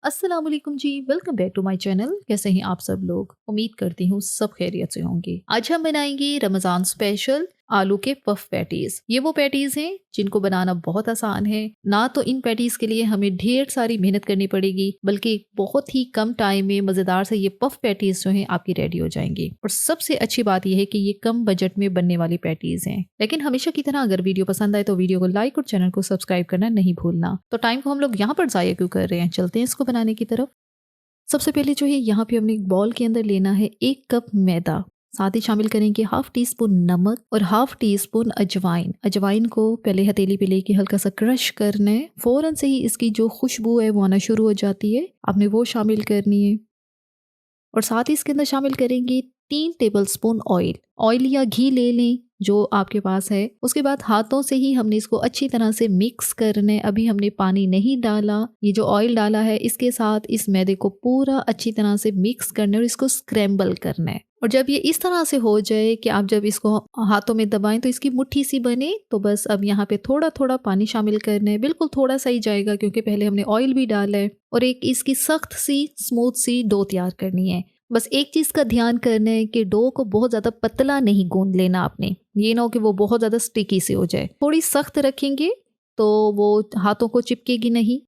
अस्सलाम वालेकुम जी। Welcome back to my channel. कैसे हैं आप सब लोग? उम्मीद करती हूँ सब खैरियत से होंगे। आज हम बनाएंगे रमज़ान स्पेशल आलू के पफ पैटीज। ये वो पैटीज हैं जिनको बनाना बहुत आसान है। ना तो इन पैटीज के लिए हमें ढेर सारी मेहनत करनी पड़ेगी, बल्कि बहुत ही कम टाइम में मज़ेदार से ये पफ पैटीज जो हैं आपकी रेडी हो जाएंगे। और सबसे अच्छी बात यह है कि ये कम बजट में बनने वाली पैटीज हैं। लेकिन हमेशा की तरह अगर वीडियो पसंद आए तो वीडियो को लाइक और चैनल को सब्सक्राइब करना नहीं भूलना। तो टाइम को हम लोग यहाँ पर ज़ाया क्यों कर रहे हैं, चलते हैं इसको बनाने की तरफ। सबसे पहले जो है यहाँ पे हमने एक बॉल के अंदर लेना है 1 कप मैदा। साथ ही शामिल करेंगे हाफ टी स्पून नमक और हाफ टी स्पून अजवाइन। अजवाइन को पहले हथेली पे लेके हल्का सा क्रश करना है। फौरन से ही इसकी जो खुशबू है वो आना शुरू हो जाती है, आपने वो शामिल करनी है। और साथ ही इसके अंदर शामिल करेंगे 3 टेबल स्पून ऑयल। ऑयल या घी ले लें जो आपके पास है। उसके बाद हाथों से ही हमने इसको अच्छी तरह से मिक्स करना है। अभी हमने पानी नहीं डाला, ये जो ऑयल डाला है इसके साथ इस मैदे को पूरा अच्छी तरह से मिक्स करना है और इसको स्क्रैम्बल करना है। और जब ये इस तरह से हो जाए कि आप जब इसको हाथों में दबाएं तो इसकी मुट्ठी सी बने, तो बस अब यहाँ पे थोड़ा थोड़ा पानी शामिल करना है। बिल्कुल थोड़ा सा ही जाएगा क्योंकि पहले हमने ऑयल भी डाला है। और एक इसकी सख्त सी स्मूथ सी डो तैयार करनी है। बस एक चीज का ध्यान करना है कि डो को बहुत ज्यादा पतला नहीं गूंद लेना आपने। ये ना हो कि वो बहुत ज्यादा स्टिकी से हो जाए। थोड़ी सख्त रखेंगे तो वो हाथों को चिपकेगी नहीं।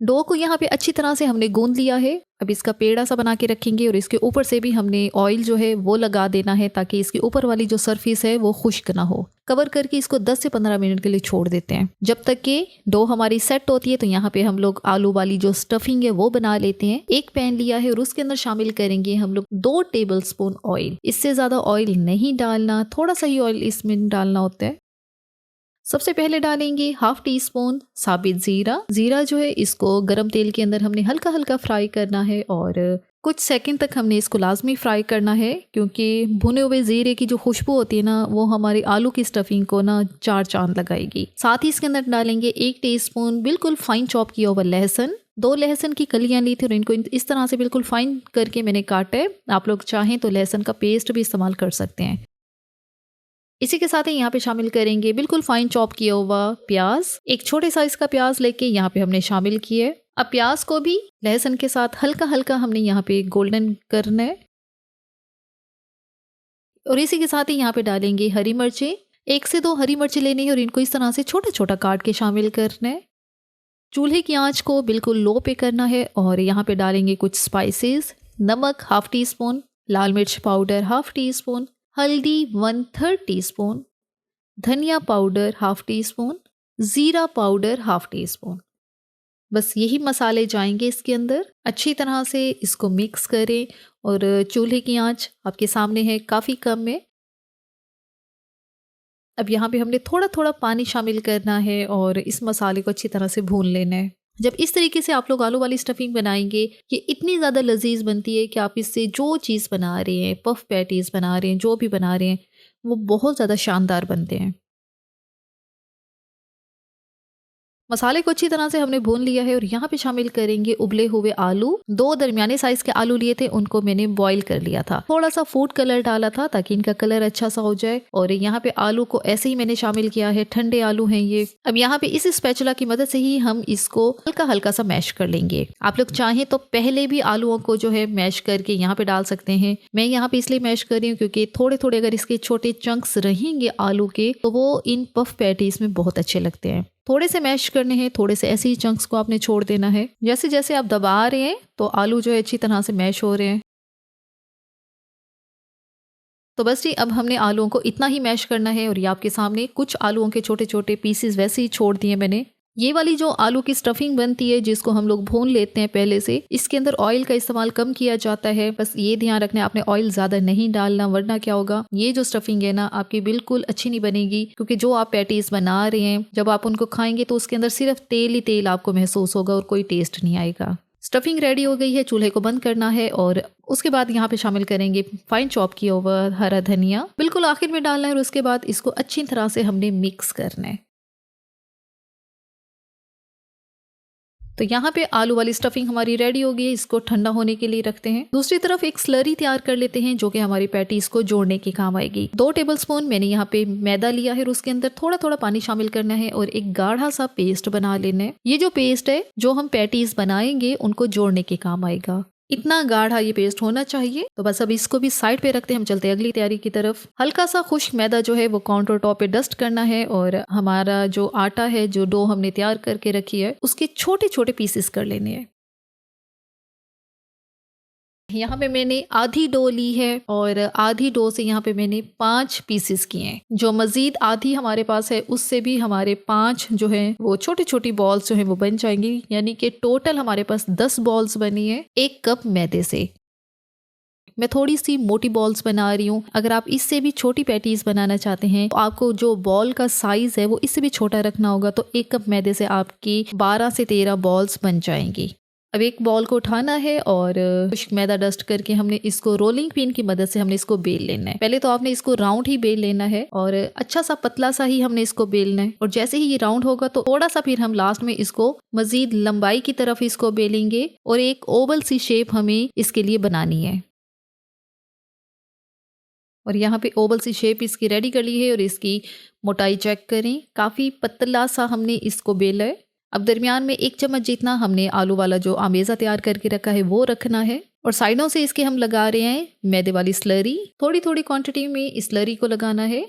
डो को यहाँ पे अच्छी तरह से हमने गूंद लिया है। अब इसका पेड़ा सा बना के रखेंगे और इसके ऊपर से भी हमने ऑयल जो है वो लगा देना है ताकि इसके ऊपर वाली जो सरफेस है वो खुश्क ना हो। कवर करके इसको 10 से 15 मिनट के लिए छोड़ देते हैं जब तक कि डो हमारी सेट होती है। तो यहाँ पे हम लोग आलू वाली जो स्टफिंग है वो बना लेते हैं। एक पैन लिया है और उसके अंदर शामिल करेंगे हम लोग 2 टेबल स्पून ऑयल। इससे ज्यादा ऑयल नहीं डालना, थोड़ा सा ही ऑयल इसमें डालना होता है। सबसे पहले डालेंगे हाफ टी स्पून साबित जीरा। जीरा जो है इसको गरम तेल के अंदर हमने हल्का हल्का फ्राई करना है और कुछ सेकंड तक हमने इसको लाजमी फ्राई करना है, क्योंकि भुने हुए जीरे की जो खुशबू होती है ना वो हमारी आलू की स्टफिंग को ना चार चांद लगाएगी। साथ ही इसके अंदर डालेंगे 1 टीस्पून बिल्कुल फाइन चॉप किया हुआ लहसुन। 2 लहसुन की कलियां ली थी और इनको इस तरह से बिल्कुल फाइन करके मैंने काटा है। आप लोग चाहें तो लहसुन का पेस्ट भी इस्तेमाल कर सकते हैं। इसी के साथ ही यहाँ पे शामिल करेंगे बिल्कुल फाइन चॉप किया हुआ प्याज। एक छोटे साइज का प्याज लेके यहाँ पे हमने शामिल किया है। अब प्याज को भी लहसुन के साथ हल्का हल्का हमने यहाँ पे गोल्डन करना है। और इसी के साथ ही यहाँ पे डालेंगे हरी मिर्चें। 1 से 2 हरी मिर्चें लेनी है और इनको इस तरह से छोटा छोटा काट के शामिल करना है। चूल्हे की आंच को बिल्कुल लो पे करना है और यहाँ पे डालेंगे कुछ स्पाइसेस। नमक हाफ टी स्पून, लाल मिर्च पाउडर हाफ टी स्पून, हल्दी 1/3 टीस्पून, धनिया पाउडर हाफ टी स्पून, जीरा पाउडर हाफ टी स्पून। बस यही मसाले जाएंगे इसके अंदर। अच्छी तरह से इसको मिक्स करें और चूल्हे की आंच आपके सामने है, काफ़ी कम है। अब यहाँ पे हमने थोड़ा थोड़ा पानी शामिल करना है और इस मसाले को अच्छी तरह से भून लेना है। जब इस तरीके से आप लोग आलू वाली स्टफिंग बनाएंगे ये इतनी ज़्यादा लजीज बनती है कि आप इससे जो चीज़ बना रहे हैं, पफ पैटीज बना रहे हैं, जो भी बना रहे हैं, वो बहुत ज़्यादा शानदार बनते हैं। मसाले को अच्छी तरह से हमने भून लिया है और यहाँ पे शामिल करेंगे उबले हुए आलू। 2 दरमियाने साइज के आलू लिए थे, उनको मैंने बॉईल कर लिया था। थोड़ा सा फूड कलर डाला था ताकि इनका कलर अच्छा सा हो जाए। और यहाँ पे आलू को ऐसे ही मैंने शामिल किया है, ठंडे आलू हैं ये। अब यहाँ पे इस स्पैचुला की मदद से ही हम इसको हल्का हल्का सा मैश कर लेंगे। आप लोग चाहें तो पहले भी आलूओं को जो है मैश करके यहाँ पे डाल सकते हैं। मैं यहाँ पे इसलिए मैश कर रही हूँ क्योंकि थोड़े थोड़े अगर इसके छोटे चंक्स रहेंगे आलू के तो वो इन पफ पैटीज में बहुत अच्छे लगते हैं। थोड़े से मैश करने हैं, थोड़े से ऐसे ही चंक्स को आपने छोड़ देना है। जैसे जैसे आप दबा रहे हैं तो आलू जो है अच्छी तरह से मैश हो रहे हैं। तो बस जी अब हमने आलूओं को इतना ही मैश करना है और ये आपके सामने कुछ आलूओं के छोटे छोटे पीसेस वैसे ही छोड़ दिए मैंने। ये वाली जो आलू की स्टफिंग बनती है जिसको हम लोग भून लेते हैं पहले से, इसके अंदर ऑयल का इस्तेमाल कम किया जाता है। बस ये ध्यान रखना है आपने ऑयल ज्यादा नहीं डालना, वरना क्या होगा ये जो स्टफिंग है ना आपकी बिल्कुल अच्छी नहीं बनेगी। क्योंकि जो आप पैटीज बना रहे हैं जब आप उनको खाएंगे तो उसके अंदर सिर्फ तेल ही तेल आपको महसूस होगा और कोई टेस्ट नहीं आएगा। स्टफिंग रेडी हो गई है, चूल्हे को बंद करना है और उसके बाद यहाँ पे शामिल करेंगे फाइन चॉप किया हुआ हरा धनिया। बिल्कुल आखिर में डालना है और उसके बाद इसको अच्छी तरह से हमने मिक्स करना है। तो यहाँ पे आलू वाली स्टफिंग हमारी रेडी हो गई है, इसको ठंडा होने के लिए रखते हैं। दूसरी तरफ एक स्लरी तैयार कर लेते हैं जो कि हमारी पैटीज को जोड़ने के काम आएगी। 2 टेबलस्पून मैंने यहाँ पे मैदा लिया है और उसके अंदर थोड़ा थोड़ा पानी शामिल करना है और एक गाढ़ा सा पेस्ट बना लेना है। ये जो पेस्ट है जो हम पैटीज बनाएंगे उनको जोड़ने के काम आएगा। इतना गाढ़ा ये पेस्ट होना चाहिए। तो बस अब इसको भी साइड पे रखते हैं, हम चलते हैं अगली तैयारी की तरफ। हल्का सा खुश्क मैदा जो है वो काउंटर टॉप पे डस्ट करना है और हमारा जो आटा है, जो डो हमने तैयार करके रखी है, उसके छोटे छोटे पीसेस कर लेने हैं। यहाँ पे मैंने आधी डो ली है और आधी डो से यहाँ पे मैंने 5 पीसेस किए हैं। जो मजीद आधी हमारे पास है उससे भी हमारे 5 जो है वो छोटी छोटी बॉल्स जो है वो बन जाएंगी, यानी कि टोटल हमारे पास 10 बॉल्स बनी है 1 कप मैदे से। मैं थोड़ी सी मोटी बॉल्स बना रही हूँ। अगर आप इससे भी छोटी पैटीज बनाना चाहते हैं तो आपको जो बॉल का साइज है वो इससे भी छोटा रखना होगा। तो 1 कप मैदे से आपकी 12 से 13 बॉल्स बन जाएंगी। अब एक बॉल को उठाना है और खुश्क मैदा डस्ट करके हमने इसको रोलिंग पिन की मदद से हमने इसको बेल लेना है। पहले तो आपने इसको राउंड ही बेल लेना है और अच्छा सा पतला सा ही हमने इसको बेलना है। और जैसे ही ये राउंड होगा तो थोड़ा सा फिर हम लास्ट में इसको मजीद लंबाई की तरफ इसको बेलेंगे और एक ओवल सी शेप हमें इसके लिए बनानी है। और यहाँ पे ओवल सी शेप इसकी रेडी कर ली है और इसकी मोटाई चेक करें, काफ़ी पतला सा हमने इसको बेला है। अब दरमियान में 1 चम्मच जितना हमने आलू वाला जो आमेज़ा तैयार करके रखा है वो रखना है और साइडों से इसके हम लगा रहे हैं मैदे वाली स्लरी। थोड़ी थोड़ी क्वांटिटी में इस स्लरी को लगाना है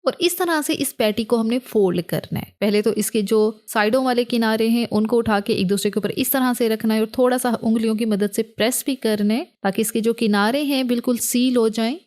और इस तरह से इस पैटी को हमने फोल्ड करना है। पहले तो इसके जो साइडों वाले किनारे हैं उनको उठा के एक दूसरे के ऊपर इस तरह से रखना है और थोड़ा सा उंगलियों की मदद से प्रेस भी करना है ताकि इसके जो किनारे हैं बिल्कुल सील हो जाएं।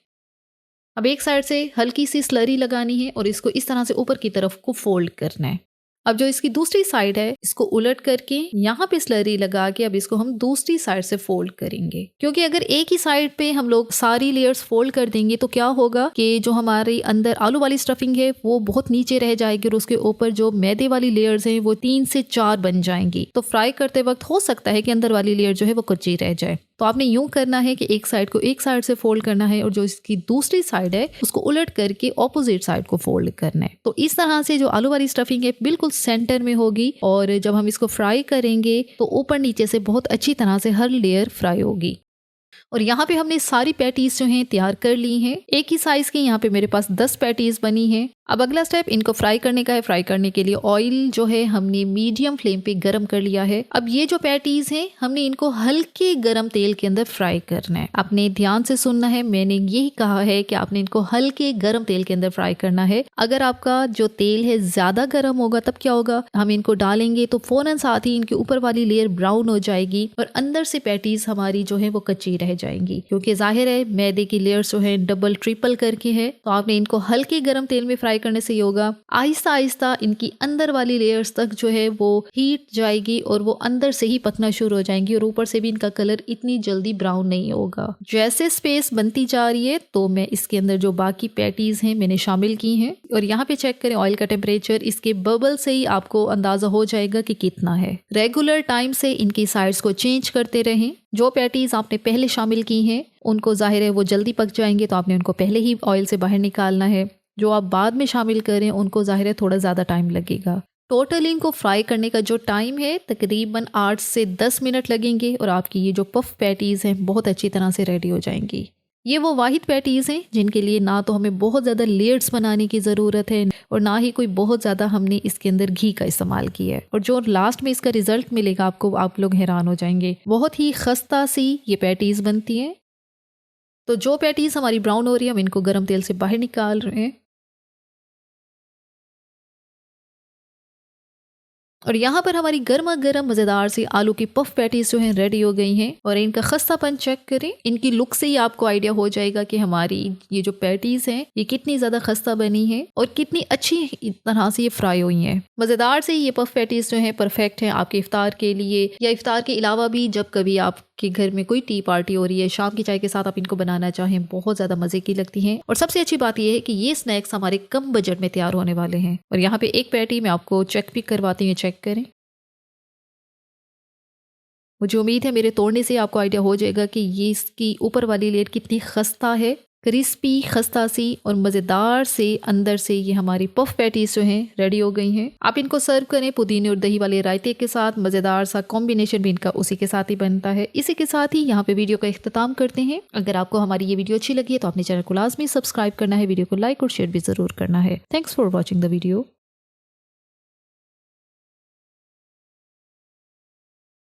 अब एक साइड से हल्की सी स्लरी लगानी है और इसको इस तरह से ऊपर की तरफ को फोल्ड करना है। अब जो इसकी दूसरी साइड है इसको उलट करके यहाँ पे स्लरी लगा के अब इसको हम दूसरी साइड से फोल्ड करेंगे, क्योंकि अगर एक ही साइड पे हम लोग सारी लेयर्स फोल्ड कर देंगे तो क्या होगा कि जो हमारी अंदर आलू वाली स्टफिंग है वो बहुत नीचे रह जाएगी और उसके ऊपर जो मैदे वाली लेयर्स हैं वो 3 से 4 बन जाएंगी। तो फ्राई करते वक्त हो सकता है कि अंदर वाली लेयर जो है वो कच्ची रह जाए। तो आपने यूं करना है कि एक साइड को एक साइड से फोल्ड करना है और जो इसकी दूसरी साइड है उसको उलट करके ऑपोजिट साइड को फोल्ड करना है। तो इस तरह से जो आलू वाली स्टफिंग है बिल्कुल सेंटर में होगी और जब हम इसको फ्राई करेंगे तो ऊपर नीचे से बहुत अच्छी तरह से हर लेयर फ्राई होगी। और यहाँ पे हमने सारी पैटीज जो हैं तैयार कर ली हैं। एक ही साइज की यहाँ पे मेरे पास 10 पैटीज बनी हैं। अब अगला स्टेप इनको फ्राई करने का है। फ्राई करने के लिए ऑयल जो है हमने मीडियम फ्लेम पे गरम कर लिया है। अब ये जो पैटीज हैं हमने इनको हल्के गरम तेल के अंदर फ्राई करना है। आपने ध्यान से सुनना है, मैंने यही कहा है कि आपने इनको हल्के गरम तेल के अंदर फ्राई करना है। अगर आपका जो तेल है ज्यादा गर्म होगा तब क्या होगा, हम इनको डालेंगे तो फौरन साथ ही इनके ऊपर वाली लेयर ब्राउन हो जाएगी और अंदर से पैटीज हमारी जो है वो कच्ची रह जाएंगी, क्योंकि जाहिर है मैदे की लेयर्स जो है डबल ट्रिपल करके है। तो आपने इनको हल्के गरम तेल में फ्राई करने से ये होगा आहिस्ता आहिस्ता इनकी अंदर वाली लेयर्स तक जो है वो हीट जाएगी और वो अंदर से ही पकना शुरू हो जाएंगी और ऊपर से भी इनका कलर इतनी जल्दी ब्राउन नहीं होगा। जैसे स्पेस बनती जा रही है तो मैं इसके अंदर जो बाकी पैटीज हैं मैंने शामिल की हैं और यहाँ पे चेक करें ऑयल का टेम्परेचर, इसके बबल से ही आपको अंदाजा हो जाएगा कि कितना है। रेगुलर टाइम से इनकी साइड्स को चेंज करते रहें। जो पैटीज आपने पहले शामिल की हैं उनको जाहिर है वो जल्दी पक जाएंगे तो आपने उनको पहले ही ऑयल से बाहर निकालना है। जो आप बाद में शामिल करें उनको जाहिर है थोड़ा ज़्यादा टाइम लगेगा। टोटल इनको फ्राई करने का जो टाइम है तकरीबन 8 से 10 मिनट लगेंगे और आपकी ये जो पफ पैटीज हैं बहुत अच्छी तरह से रेडी हो जाएंगी। ये वो वाहिद पैटीज हैं जिनके लिए ना तो हमें बहुत ज़्यादा लेयर्स बनाने की ज़रूरत है और ना ही कोई बहुत ज़्यादा हमने इसके अंदर घी का इस्तेमाल किया है। और जो लास्ट में इसका रिजल्ट मिलेगा आपको, आप लोग हैरान हो जाएंगे। बहुत ही खस्ता सी ये पैटीज बनती हैं। तो जो पैटीज हमारी ब्राउन हो रही है हम इनको गर्म तेल से बाहर निकाल रहे हैं और यहाँ पर हमारी गर्मा गर्म मज़ेदार सी आलू की पफ पैटीज जो हैं रेडी हो गई हैं। और इनका खस्तापन चेक करें, इनकी लुक से ही आपको आइडिया हो जाएगा कि हमारी ये जो पैटीज हैं ये कितनी ज़्यादा खस्ता बनी है और कितनी अच्छी तरह से ये फ्राई हुई हैं। मज़ेदार से ये पफ पैटीज जो हैं परफेक्ट हैं आपके इफ्तार के लिए या इफ्तार के अलावा भी जब कभी आपके घर में कोई टी पार्टी हो रही है, शाम की चाय के साथ आप इनको बनाना चाहें, बहुत ज़्यादा मज़े की लगती हैं। और सबसे अच्छी बात यह है कि ये स्नैक्स हमारे कम बजट में तैयार होने वाले हैं। और यहाँ पे एक पैटी मैं आपको चेक भी करवाती हूँ, चेक करें। मुझे उम्मीद है मेरे तोड़ने से आपको आइडिया हो जाएगा कि ये इसकी ऊपर वाली लेयर कितनी खस्ता है। क्रिस्पी, खस्ता सी और मज़ेदार से अंदर से ये हमारी पफ पैटीज जो हैं रेडी हो गई हैं। आप इनको सर्व करें पुदीने और दही वाले रायते के साथ। मज़ेदार सा कॉम्बिनेशन भी इनका उसी के साथ ही बनता है। इसी के साथ ही यहाँ पे वीडियो का इख्तिताम करते हैं। अगर आपको हमारी ये वीडियो अच्छी लगी है तो अपने चैनल को लाजमी सब्सक्राइब करना है, वीडियो को लाइक और शेयर भी ज़रूर करना है। Thanks for watching the video.